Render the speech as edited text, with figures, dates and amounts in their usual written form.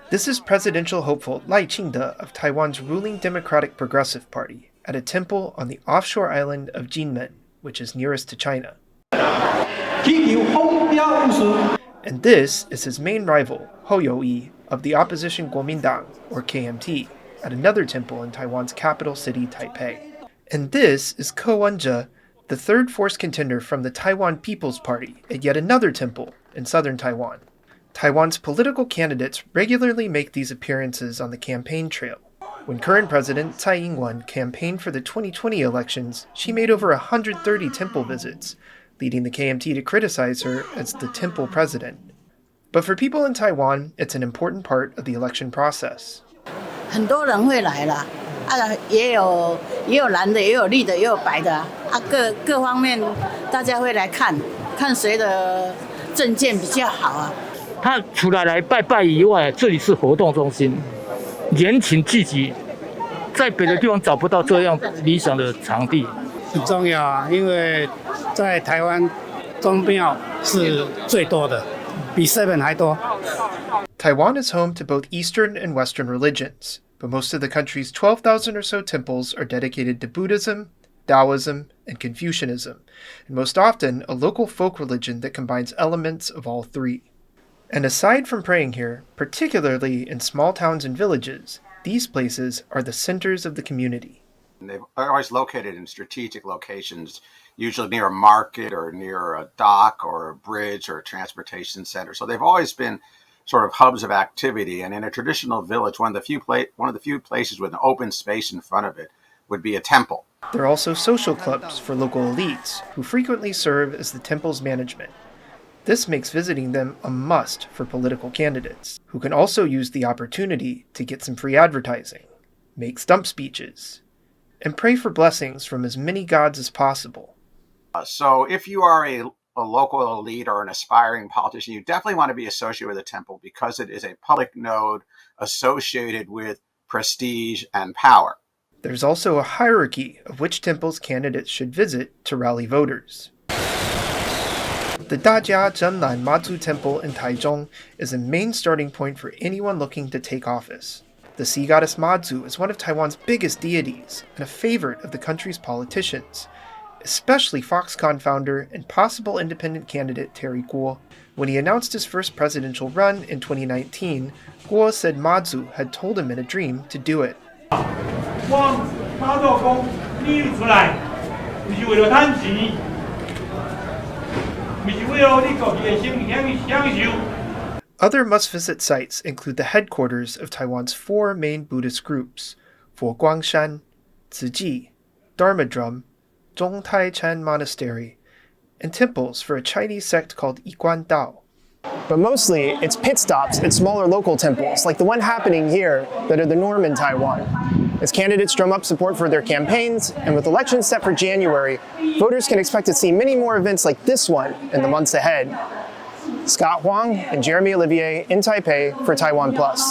This is presidential hopeful Lai Ching-te of Taiwan's ruling Democratic Progressive Party at a temple on the offshore island of Jinmen, which is nearest to China. And this is his main rival, Hou You-yi, of the opposition Kuomintang, or KMT, at another temple in Taiwan's capital city, Taipei. And this is Ko Wen-je, the third force contender from the Taiwan People's Party at yet another temple in southern Taiwan. Taiwan's political candidates regularly make these appearances on the campaign trail. When current President Tsai Ing-wen campaigned for the 2020 elections, she made over 130 temple visits, leading the KMT to criticize her as the temple president. But for people in Taiwan, it's an important part of the election process. 很多人会来啦，也有蓝的，也有绿的，也有白的啊，各方面大家会来看谁的政见比较好啊。他除了来拜拜以外，这里是活动中心，人情聚集，在别的地方找不到这样理想的场地。很重要啊，因为在台湾宗庙是最多的，比 Seven 还多。Taiwan is home to both Eastern and Western religions, but most of the country's 12,000 or so temples are dedicated to Buddhism, Taoism, and Confucianism, and most often a local folk religion that combines elements of all three. And aside from praying here, particularly in small towns and villages, these places are the centers of the community. They're always located in strategic locations, usually near a market or near a dock or a bridge or a transportation center. So they've always been sort of hubs of activity. And in a traditional village, one of the few places with an open space in front of it would be a temple. There are also social clubs for local elites who frequently serve as the temple's management. This makes visiting them a must for political candidates, who can also use the opportunity to get some free advertising, make stump speeches, and pray for blessings from as many gods as possible. So if you are a local elite or an aspiring politician, you definitely want to be associated with a temple because it is a public node associated with prestige and power. There's also a hierarchy of which temples candidates should visit to rally voters. The Dajia Zhenlan Mazu Temple in Taichung is a main starting point for anyone looking to take office. The sea goddess Mazu is one of Taiwan's biggest deities and a favorite of the country's politicians, especially Foxconn founder and possible independent candidate Terry Kuo. When he announced his first presidential run in 2019, Kuo said Mazu had told him in a dream to do it. Huang, other must-visit sites include the headquarters of Taiwan's four main Buddhist groups, Foguangshan, Ziji, Dharma Drum, Zhongtai Chan Monastery, and temples for a Chinese sect called Yiguan Dao. But mostly, it's pit stops at smaller local temples, like the one happening here, that are the norm in Taiwan. As candidates drum up support for their campaigns, and with elections set for January, voters can expect to see many more events like this one in the months ahead. Scott Huang and Jeremy Olivier in Taipei for TaiwanPlus.